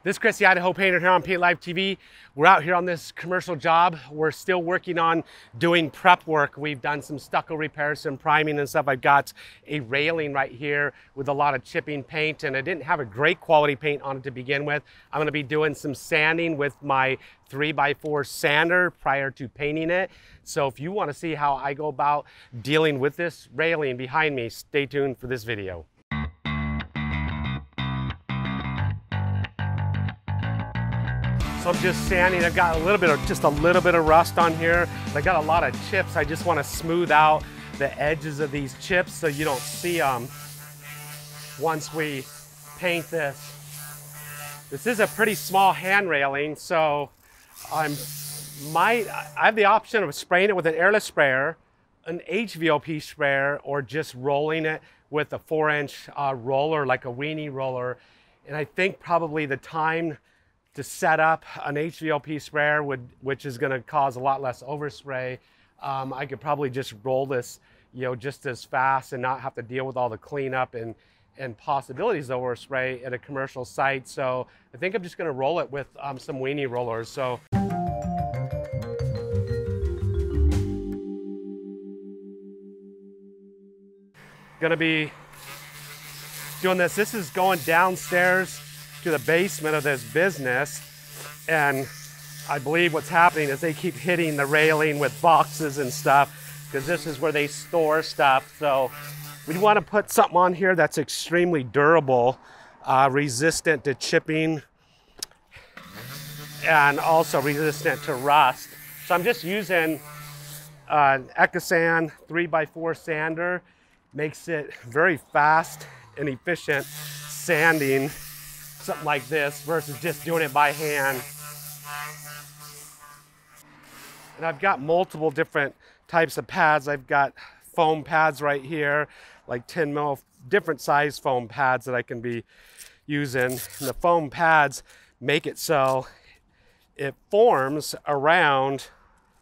This is Chris, the Idaho Painter here on Paint Live TV. We're out here on this commercial job. We're still working on doing prep work. We've done some stucco repairs, some priming and stuff. I've got a railing right here with a lot of chipping paint, and I didn't have a great quality paint on it to begin with. I'm gonna be doing some sanding with my 3x4 sander prior to painting it. So if you wanna see how I go about dealing with this railing behind me, stay tuned for this video. So I'm just sanding. I've got just a little bit of rust on here. I got a lot of chips. I just want to smooth out the edges of these chips so you don't see them once we paint this. This is a pretty small hand railing, so I have the option of spraying it with an airless sprayer, an HVOP sprayer, or just rolling it with a 4-inch roller, like a weenie roller. And I think probably the time to set up an HVOP sprayer, which is going to cause a lot less overspray. I could probably just roll this, just as fast and not have to deal with all the cleanup and possibilities of overspray at a commercial site. So I think I'm just going to roll it with some weenie rollers. So. Going to be doing this. This is going downstairs to the basement of this business, and I believe what's happening is they keep hitting the railing with boxes and stuff because this is where they store stuff. So we want to put something on here that's extremely durable, resistant to chipping, and also resistant to rust. So I'm just using an EcoSand 3x4 sander. Makes it very fast and efficient sanding something like this versus just doing it by hand. And I've got multiple different types of pads. I've got foam pads right here, like 10 mil, different size foam pads that I can be using. And the foam pads make it so it forms around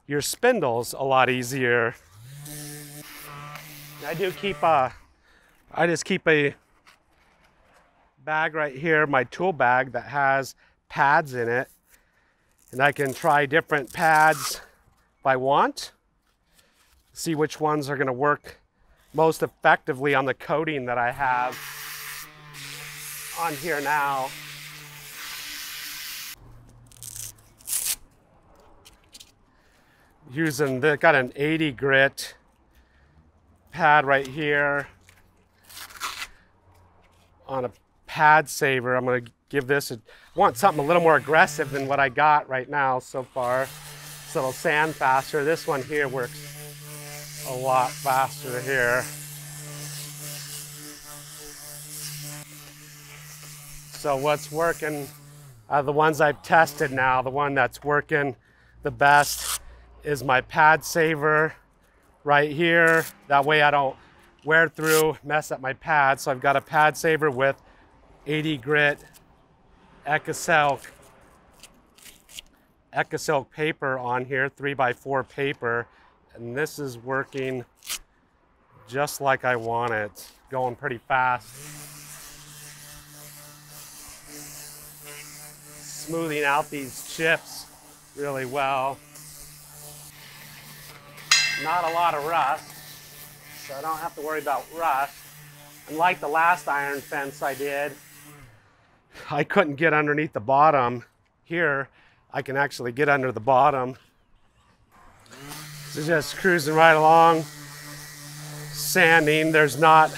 your spindles a lot easier. I just keep a bag right here, my tool bag that has pads in it, and I can try different pads if I want, see which ones are going to work most effectively on the coating that I have on here now. Got an 80 grit pad right here on a pad saver. I'm going to give this I want something a little more aggressive than what I got right now so far, so it'll sand faster. This one here works a lot faster here. So what's working, the ones I've tested now, the one that's working the best is my pad saver right here. That way I don't wear through, mess up my pad. So I've got a pad saver with 80 grit EcoSilk paper on here, 3x4 paper, and this is working just like I want it, going pretty fast. Smoothing out these chips really well. Not a lot of rust, so I don't have to worry about rust. And like the last iron fence I did, I couldn't get underneath the bottom. Here, I can actually get under the bottom. So just cruising right along, sanding. There's not,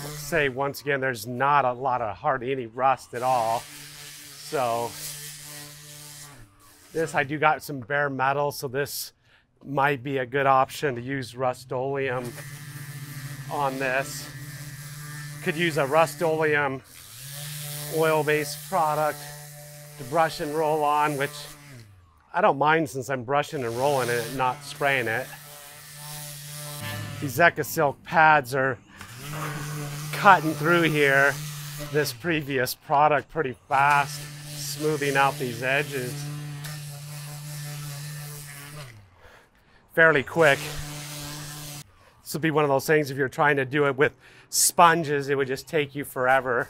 let's say once again, there's not a lot of hardly any rust at all. So this, I do got some bare metal, so this might be a good option to use Rust-Oleum on this. Could use a Rust-Oleum oil-based product to brush and roll on, which I don't mind since I'm brushing and rolling it and not spraying it. These EcoSilk pads are cutting through here, this previous product, pretty fast, smoothing out these edges fairly quick. This would be one of those things, if you're trying to do it with sponges, it would just take you forever.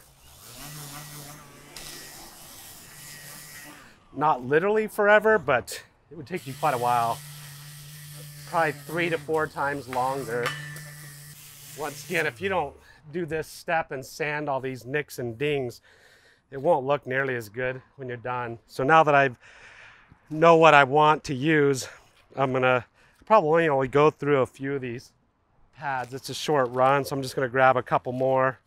not literally forever, but it would take you quite a while. Probably 3 to 4 times longer. Once again, if you don't do this step and sand all these nicks and dings, it won't look nearly as good when you're done. So now that I know what I want to use, I'm gonna probably only go through a few of these pads. It's a short run, so I'm just gonna grab a couple more.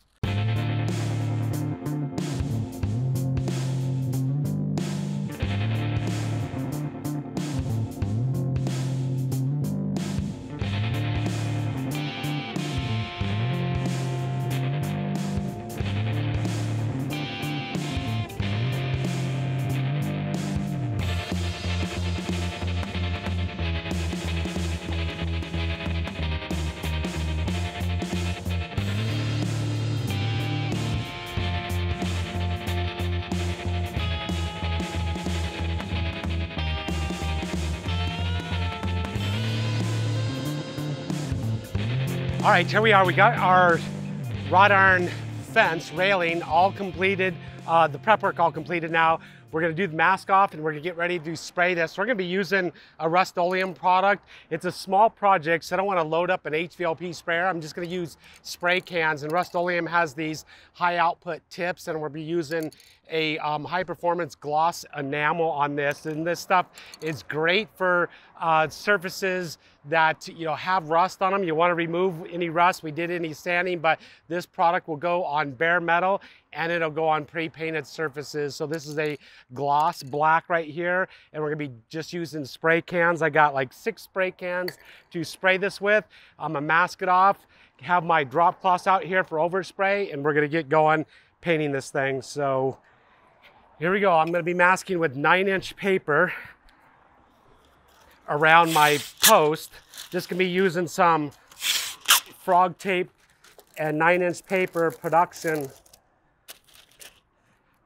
All right, here we are. We got our wrought iron fence railing all completed. The prep work all completed now. We're gonna do the mask off and we're gonna get ready to spray this. We're gonna be using a Rust-Oleum product. It's a small project, so I don't wanna load up an HVLP sprayer. I'm just gonna use spray cans, and Rust-Oleum has these high output tips, and we'll be using a high performance gloss enamel on this. And this stuff is great for surfaces that have rust on them. You want to remove any rust. We did any sanding, but this product will go on bare metal and it'll go on pre-painted surfaces. So this is a gloss black right here, and we're gonna be just using spray cans. I got like 6 spray cans to spray this with. I'm gonna mask it off, have my drop cloths out here for overspray, and we're gonna get going painting this thing. So here we go. I'm gonna be masking with 9-inch paper around my post. Just gonna be using some frog tape and 9-inch paper production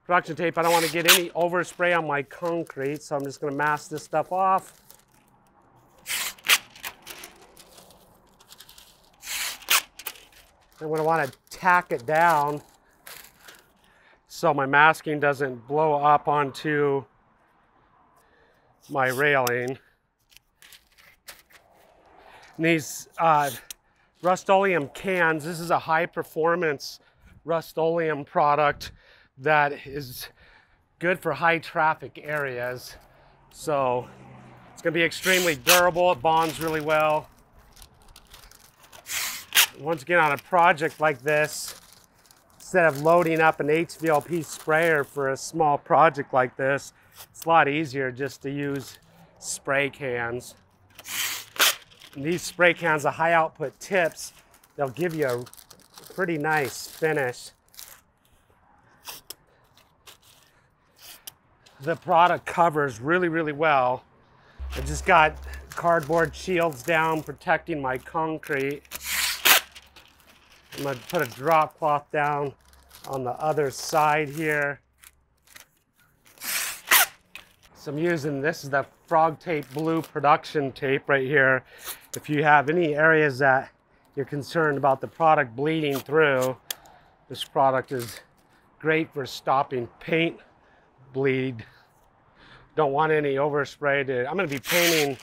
tape. I don't want to get any overspray on my concrete, so I'm just going to mask this stuff off. I'm going to want to tack it down so my masking doesn't blow up onto my railing. And these Rust-Oleum cans, this is a high performance Rust-Oleum product that is good for high traffic areas. So it's going to be extremely durable. It bonds really well. Once again, on a project like this, instead of loading up an HVLP sprayer for a small project like this, it's a lot easier just to use spray cans. And these spray cans are high output tips. They'll give you a pretty nice finish. The product covers really, really well. I just got cardboard shields down protecting my concrete. I'm gonna put a drop cloth down on the other side here. So I'm using, this is the Frog Tape Blue production tape right here. If you have any areas that you're concerned about the product bleeding through, this product is great for stopping paint bleed. Don't want any overspray. I'm going to be painting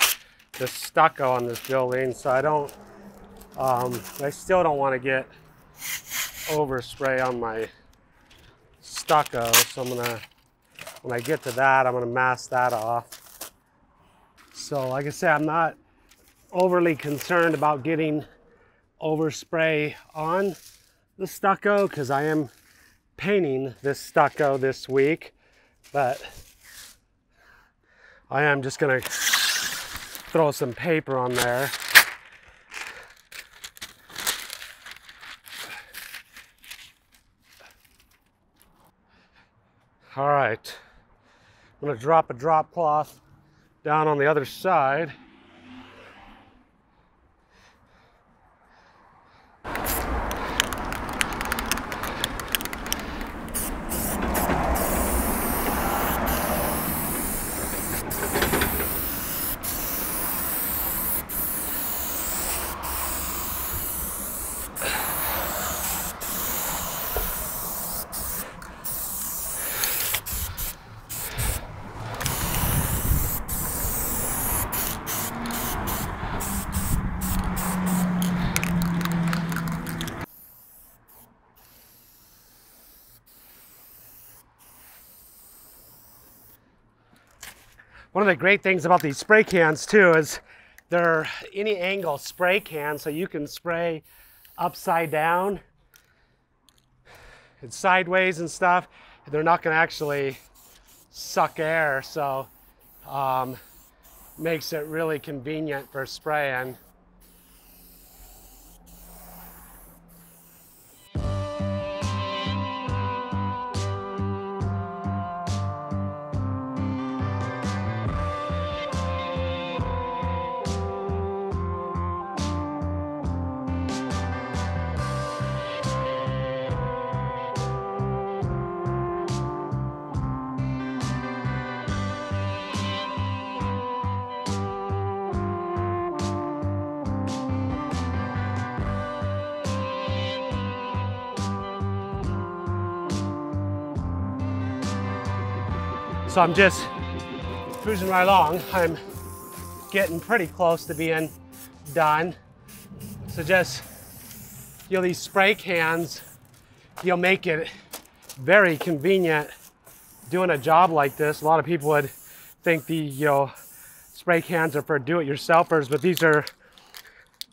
the stucco on this building, so I still don't want to get overspray on my stucco. So I'm gonna, when I get to that, I'm gonna mask that off. So like I said, I'm not overly concerned about getting overspray on the stucco because I am painting this stucco this week, but I am just gonna throw some paper on there. All right, I'm gonna drop a drop cloth down on the other side. One of the great things about these spray cans too is they're any angle spray cans, so you can spray upside down and sideways and stuff. They're not going to actually suck air, so makes it really convenient for spraying. So I'm just cruising right along. I'm getting pretty close to being done. So just, these spray cans, make it very convenient doing a job like this. A lot of people would think the, spray cans are for do-it-yourselfers, but these are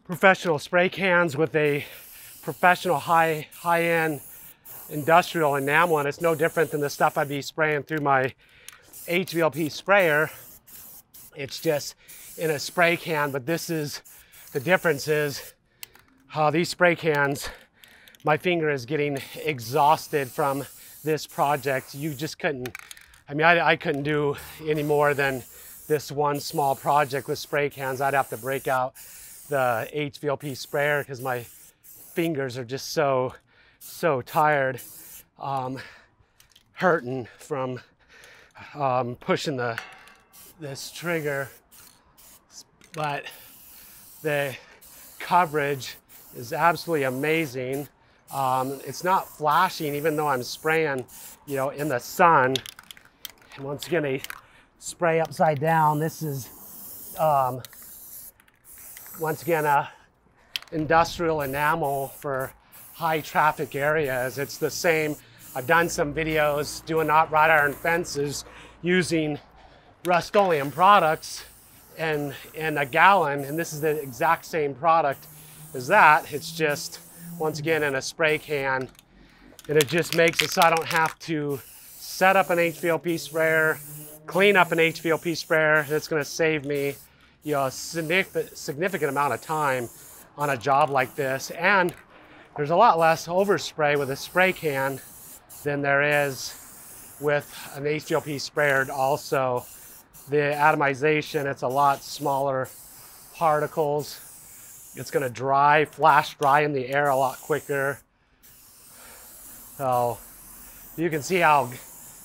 professional spray cans with a professional high-end industrial enamel, and it's no different than the stuff I'd be spraying through my HVLP sprayer. It's just in a spray can, but the difference is these spray cans, my finger is getting exhausted from this project. You just couldn't, I couldn't do any more than this one small project with spray cans. I'd have to break out the HVLP sprayer because my fingers are just so tired, hurting from pushing this trigger. But the coverage is absolutely amazing. It's not flashing even though I'm spraying in the sun. And once again, I spray upside down. This is once again a industrial enamel for high traffic areas. It's the same. I've done some videos doing wrought iron fences using Rust-Oleum products and a gallon, and this is the exact same product as that. It's just, once again, in a spray can, and it just makes it so I don't have to set up an HVLP sprayer, clean up an HVLP sprayer. It's going to save me a significant amount of time on a job like this, and there's a lot less overspray with a spray can than there is with an HVLP sprayer. Also, the atomization, it's a lot smaller particles. It's going to flash dry in the air a lot quicker. So you can see how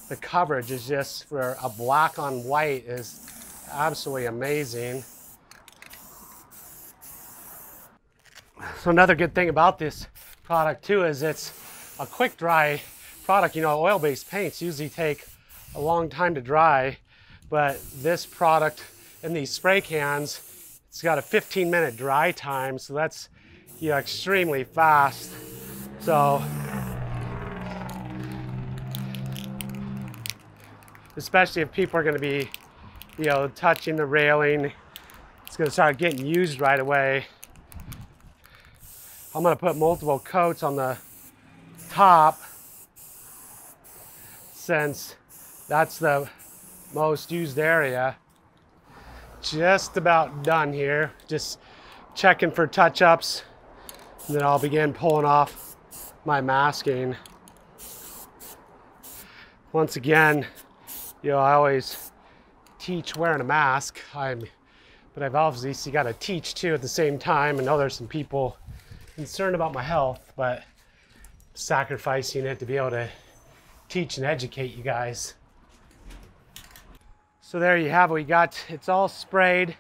the coverage is just, for a black on white, is absolutely amazing. So another good thing about this product too is it's a quick dry product. Oil-based paints usually take a long time to dry, but this product in these spray cans, it's got a 15-minute dry time, so that's extremely fast. So especially if people are going to be touching the railing, it's going to start getting used right away. I'm going to put multiple coats on the top since that's the most used area. Just about done here. Just checking for touch-ups, and then I'll begin pulling off my masking. Once again, I always teach wearing a mask. But I've obviously got to teach too at the same time. I know there's some people concerned about my health, but sacrificing it to be able to teach and educate you guys. So there you have it. It's all sprayed,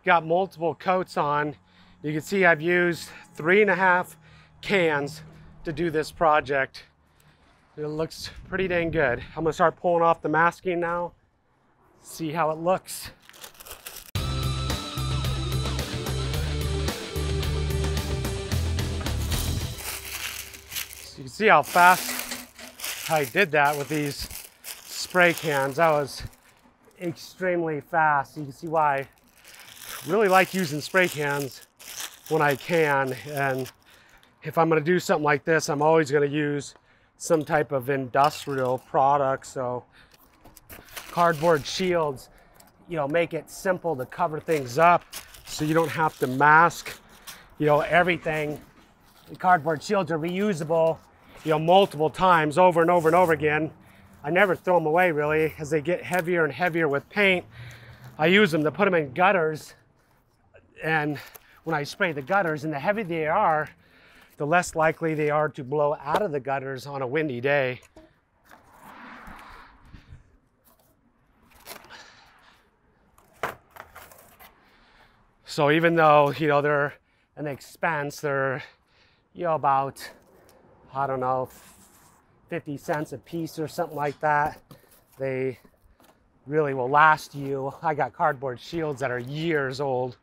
got multiple coats on. You can see I've used 3.5 cans to do this project. It looks pretty dang good. I'm gonna start pulling off the masking now, see how it looks. So you can see how fast I did that with these spray cans. That was extremely fast. You can see why I really like using spray cans when I can. And if I'm going to do something like this, I'm always going to use some type of industrial product. So cardboard shields, make it simple to cover things up so you don't have to mask, everything. The cardboard shields are reusable, multiple times over and over and over again. I never throw them away really. As they get heavier and heavier with paint, I use them to put them in gutters. And when I spray the gutters, and the heavier they are, the less likely they are to blow out of the gutters on a windy day. So even though, they're an expense, they're, about, I don't know, 50 cents a piece or something like that, they really will last you. I got cardboard shields that are years old.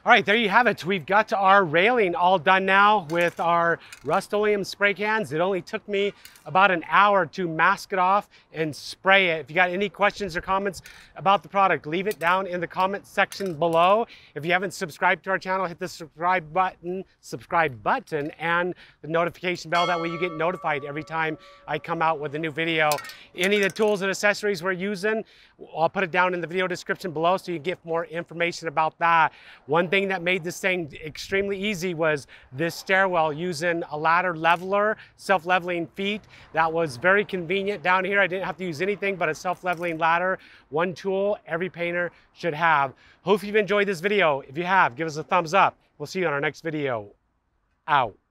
All right, there you have it. We've got our railing all done now with our Rust-Oleum spray cans. It only took me about an hour to mask it off and spray it. If you got any questions or comments about the product, leave it down in the comment section below. If you haven't subscribed to our channel, hit the subscribe button and the notification bell. That way you get notified every time I come out with a new video. Any of the tools and accessories we're using, I'll put it down in the video description below so you get more information about that. One thing that made this thing extremely easy was this stairwell using a ladder leveler, self-leveling feet. That was very convenient down here. I didn't have to use anything but a self-leveling ladder. One tool every painter should have. Hope you've enjoyed this video. If you have, give us a thumbs up. We'll see you on our next video. Out.